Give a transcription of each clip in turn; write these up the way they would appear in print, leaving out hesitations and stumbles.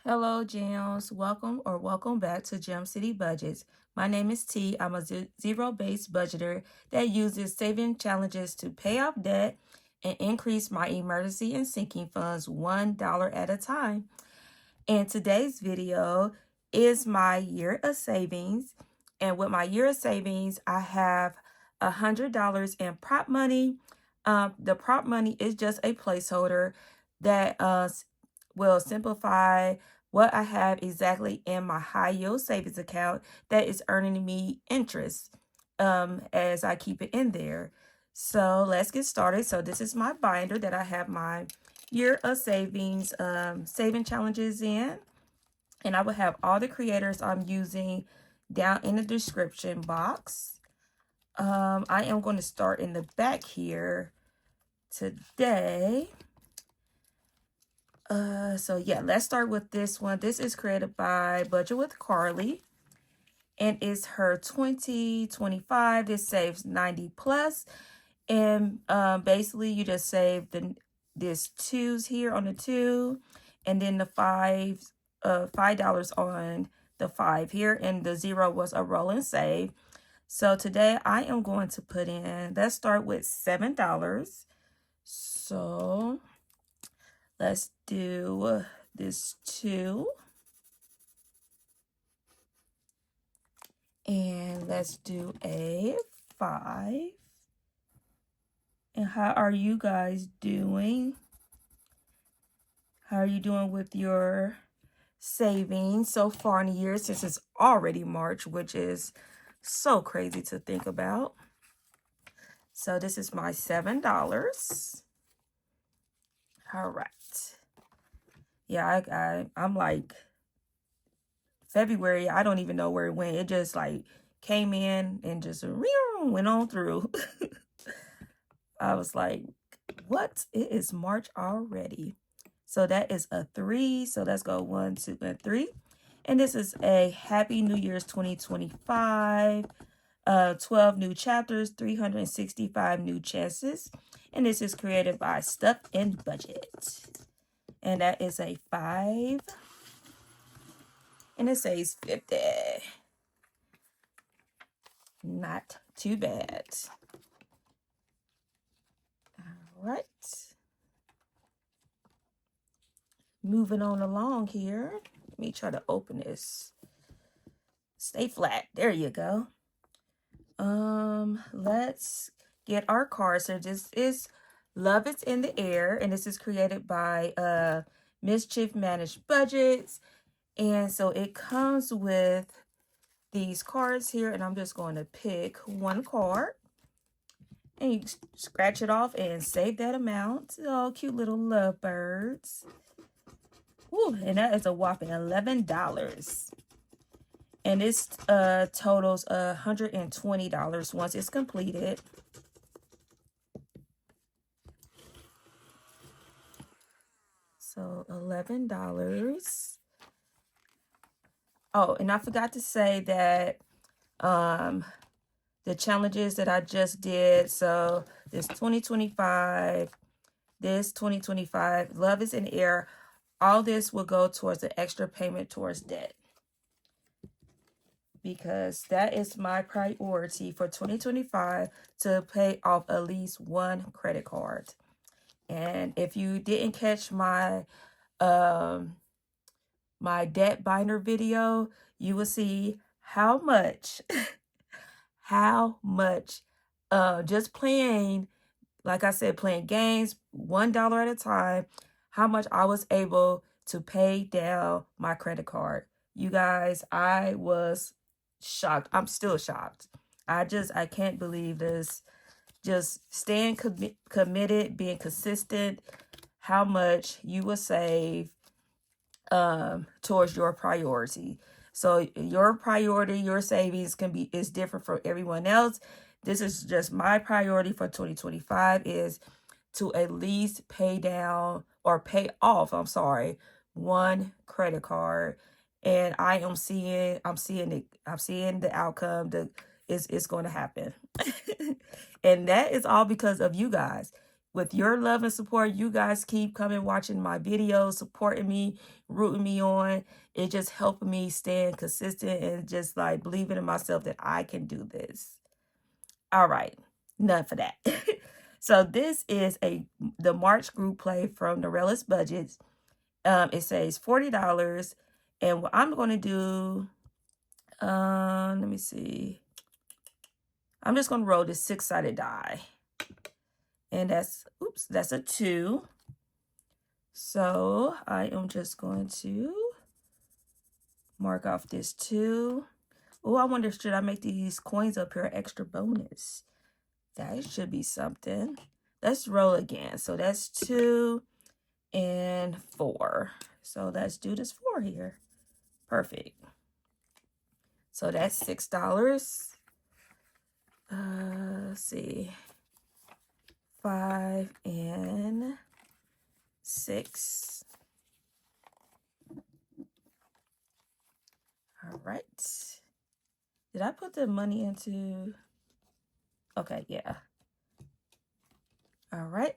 Hello, Gems. Welcome back to Gem City Budgets. My name is T. I'm a zero-based budgeter that uses saving challenges to pay off debt and increase my emergency and sinking funds $1 at a time. And today's video is my year of savings. And with my year of savings, I have $100 in prop money. The prop money is just a placeholder that will simplify what I have exactly in my high yield savings account that is earning me interest as I keep it in there. So let's get started. So this is my binder that I have my year of savings saving challenges in, and I will have all the creators I'm using down in the description box. I am going to start in the back here today. So yeah, let's start with this one. This is created by Budget with Carly, and it's her 2025. This saves 90 plus, and basically you just save this twos here on the two, and then the $5 on the 5 here, and the 0 was a roll and save. So today I am going to put in, let's start with $7. So let's do this 2. And let's do a 5. And how are you guys doing? How are you doing with your savings so far in the year, since it's already March, which is so crazy to think about? So this is my $7. All right. Yeah, I'm like, February, I don't even know where it went. It just like came in and just went on through. I was like, what? It is March already. So that is a 3. So let's go 1, 2, and 3. And this is a Happy New Year's 2025. 12 new chapters, 365 new chances. And this is created by Stuff and Budget. And that is a 5. And it says 50. Not too bad. All right. Moving on along here. Let me try to open this. Stay flat. There you go. Let's get our card. So this is Love Is in the Air, and this is created by Mischief Managed Budgets. And so it comes with these cards here, and I'm just going to pick one card. And you scratch it off and save that amount. Oh, cute little lovebirds. Woo, and that is a whopping $11. And this totals $120 once it's completed. So $11. Oh, and I forgot to say that the challenges that I just did. So this 2025, this 2025, Love Is in the Air. All this will go towards the extra payment towards debt, because that is my priority for 2025, to pay off at least one credit card. And if you didn't catch my my debt binder video, you will see how much just playing, like I said, playing games $1 at a time, how much I was able to pay down my credit card. You guys, I was shocked. I'm still shocked. I can't believe this. Just staying committed, being consistent, how much you will save towards your priority. So your priority, your savings is different from everyone else. This is just my priority for 2025, is to at least pay down or pay off, one credit card. And I'm seeing the outcome. It's going to happen. And that is all because of you guys. with your love and support, you guys keep coming, watching my videos, supporting me, rooting me on. It just helping me stay consistent and just like believing in myself that I can do this. All right, enough of that. So this is the March group play from the Realist Budgets. It says $40, and what I'm going to do, let me see. I'm just going to roll this 6-sided die. And that's a 2. So I am just going to mark off this 2. Oh, I wonder, should I make these coins up here extra bonus? That should be something. Let's roll again. So that's 2 and 4. So let's do this 4 here. Perfect. So that's $6. Let's see. 5 and 6. All right. Did I put the money into? Okay, yeah. All right.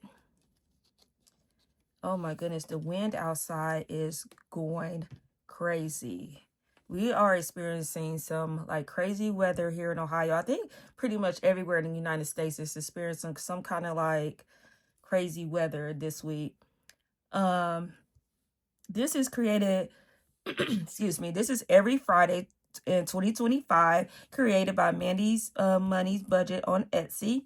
Oh my goodness, the wind outside is going crazy. We are experiencing some like crazy weather here in Ohio. I think pretty much everywhere in the United States is experiencing some kind of like crazy weather this week. This is created, excuse me, this is every Friday in 2025, created by Mandy's Money's Budget on Etsy.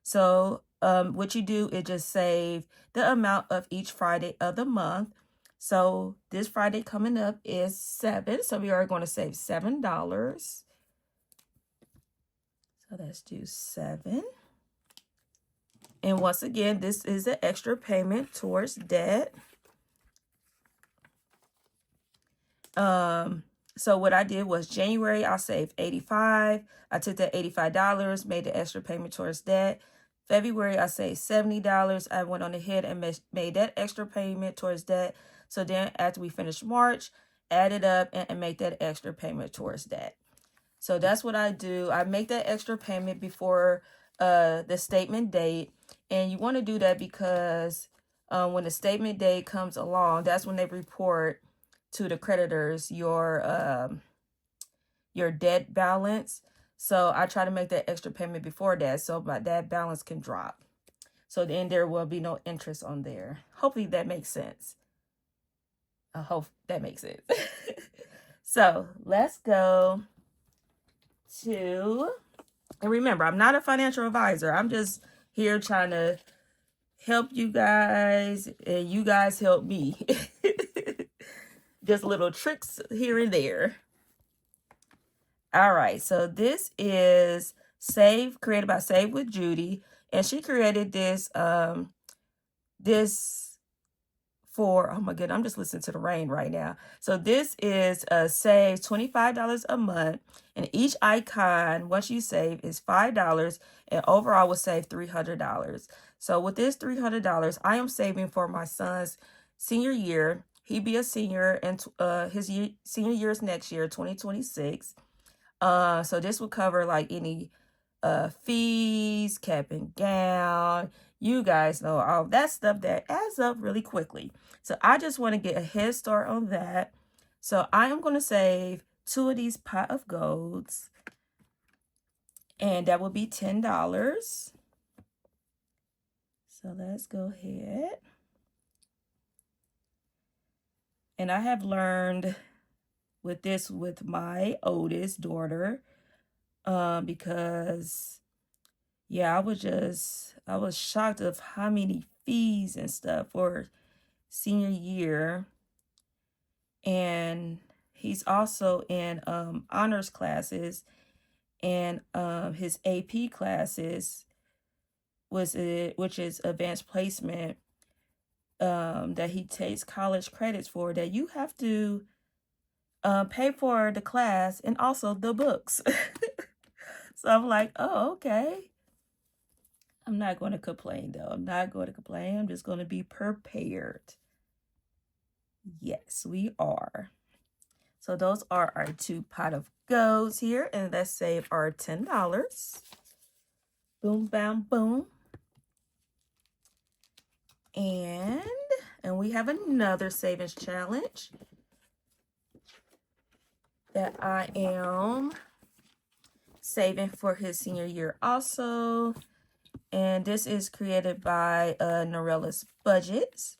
So what you do is just save the amount of each Friday of the month. So this Friday coming up is 7. So we are going to save $7. So let's do 7. And once again, this is an extra payment towards debt. So what I did was January, I saved $85. I took that $85, made the extra payment towards debt. February, I saved $70. I went on ahead and made that extra payment towards debt. So then after we finished March, add it up and make that extra payment towards debt. So that's what I do. I make that extra payment before the statement date. And you want to do that because when the statement date comes along, that's when they report to the creditors your debt balance. So I try to make that extra payment before that so that balance can drop. So then there will be no interest on there. Hopefully that makes sense. I hope that makes sense. So let's go to, and remember, I'm not a financial advisor. I'm just here trying to help you guys and you guys help me. Just little tricks here and there. All right, so this is created by Save with Judy, and she created this for, oh my goodness, I'm just listening to the rain right now. So this is save $25 a month, and each icon once you save is $5, and overall will save $300. So with this $300, I am saving for my son's senior year. He'd be a senior, and his senior year is next year, 2026. So this will cover like any fees, cap and gown. You guys know all that stuff that adds up really quickly. So I just want to get a head start on that. So I am going to save 2 of these pot of golds, and that will be $10. So let's go ahead. And I have learned with my oldest daughter, because yeah, I was shocked of how many fees and stuff for senior year. And he's also in honors classes, and his AP classes which is advanced placement, that he takes college credits for, that you have to pay for the class and also the books. So I'm like, oh, okay. I'm not going to complain, though. I'm not going to complain. I'm just going to be prepared. Yes, we are. So those are our 2 pot of golds here. And let's save our $10. Boom, bam, boom. And we have another savings challenge that I am saving for his senior year also. And this is created by Norella's Budgets.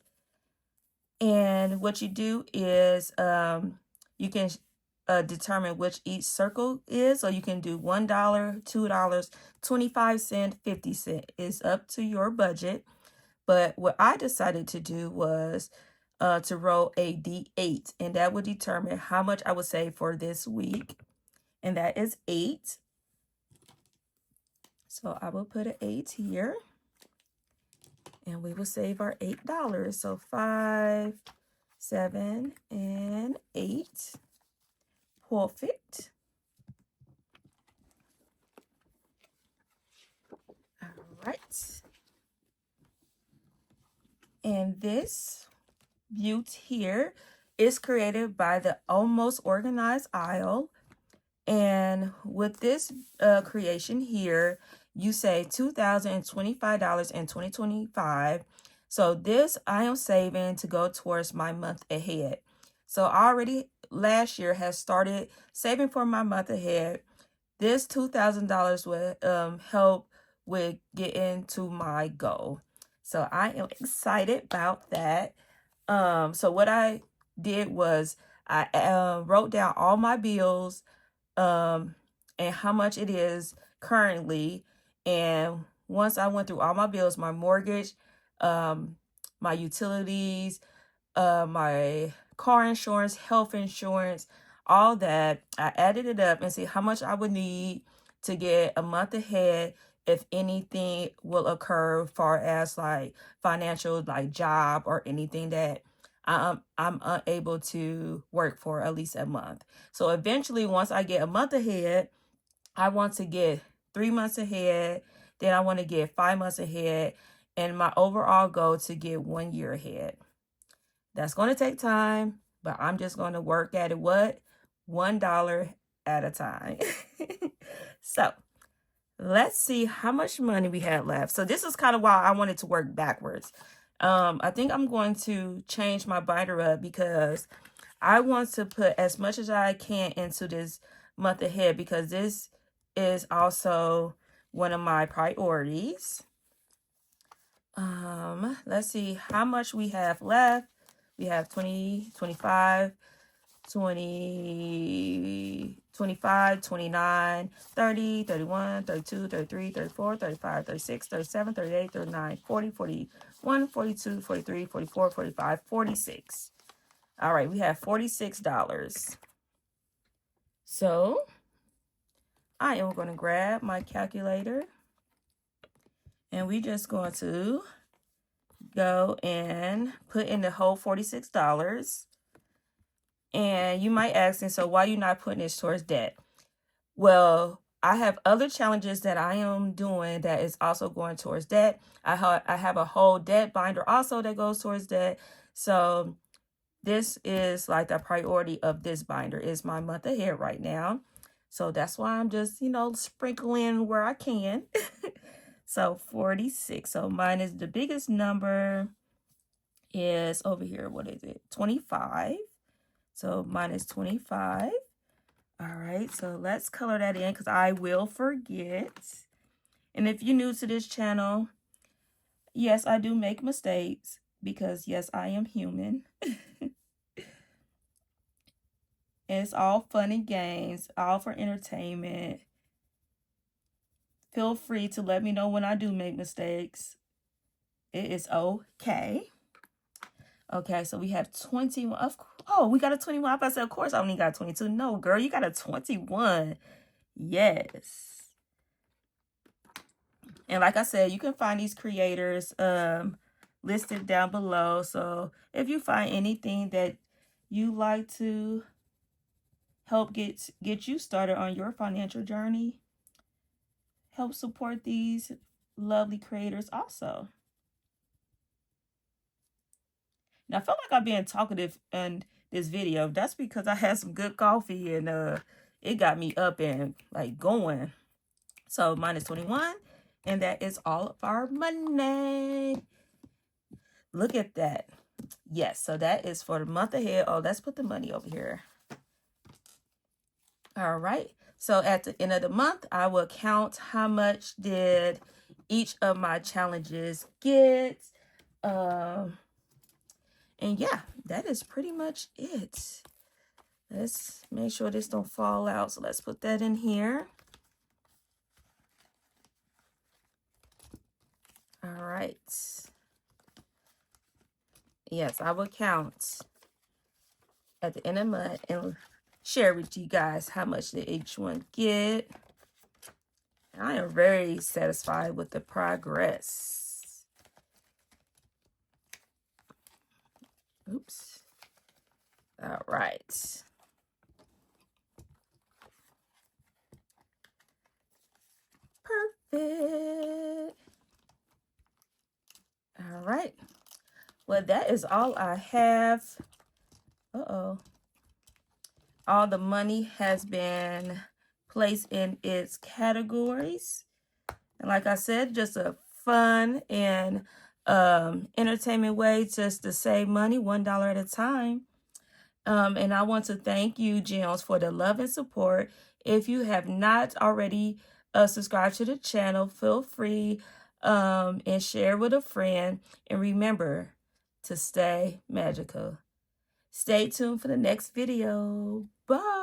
And what you do is you can determine which each circle is. So you can do $1, $2, 25 cents, 50 cents. It's up to your budget. But what I decided to do was to roll a D8, and that would determine how much I would save for this week. And that is 8. So I will put an 8 here. And we will save our $8. So 5, 7, and 8. Perfect. All right. And this butte here is created by the Almost Organized Aisle. And with this creation here, you save $2,025 in 2025. So this I am saving to go towards my month ahead. So I already last year has started saving for my month ahead. This $2,000 will help with getting to my goal. So I am excited about that. So what I did was I wrote down all my bills and how much it is currently. And once I went through all my bills, my mortgage, my utilities, my car insurance, health insurance, all that, I added it up and see how much I would need to get a month ahead if anything will occur far as like financial, like job or anything that I'm unable to work for at least a month. So eventually, once I get a month ahead, I want to get 3 months ahead. Then I want to get 5 months ahead. And my overall goal to get 1 year ahead. That's going to take time, but I'm just going to work at it, $1 at a time. So let's see how much money we had left. So this is kind of why I wanted to work backwards. I think I'm going to change my binder up because I want to put as much as I can into this month ahead because this is also one of my priorities. Let's see how much we have left. We have 20, 25, 20, 25, 29, 30, 31, 32, 33, 34, 35, 36, 37, 38, 39, 40, 41, 42, 43, 44, 45, 46. All right, we have $46. So I am going to grab my calculator and we just going to go and put in the whole $46. And you might ask, and so why are you not putting this towards debt? Well, I have other challenges that I am doing that is also going towards debt. I have a whole debt binder also that goes towards debt. So this is like the priority of this binder is my month ahead right now. So that's why I'm just, sprinkling where I can. So 46. So mine is the biggest number is over here. What is it? 25. So mine is 25. All right. So let's color that in because I will forget. And if you're new to this channel, yes, I do make mistakes because yes, I am human. It's all fun and games, all for entertainment. Feel free to let me know when I do make mistakes. It is okay. Okay, so we have 21. Oh, we got a 21. I said, of course I only got 22. No, girl, you got a 21. Yes. And like I said, you can find these creators listed down below. So if you find anything that you like to help get you started on your financial journey, help support these lovely creators also. Now, I feel like I'm being talkative in this video. That's because I had some good coffee and it got me up and like going. So minus 21, and that is all of our money. Look at that. Yes, so that is for the month ahead. Oh, let's put the money over here. All right. So at the end of the month, I will count how much did each of my challenges get. And yeah, that is pretty much it. Let's make sure this don't fall out. So let's put that in here. All right. Yes, I will count at the end of the month and share with you guys how much did each one get. I am very satisfied with the progress. Oops. All right. Perfect. All right. Well, that is all I have. Uh-oh. All the money has been placed in its categories. And like I said, just a fun and entertainment way just to save money, $1 at a time. And I want to thank you, Gems, for the love and support. If you have not already subscribed to the channel, feel free and share with a friend. And remember to stay magical. Stay tuned for the next video. Bye.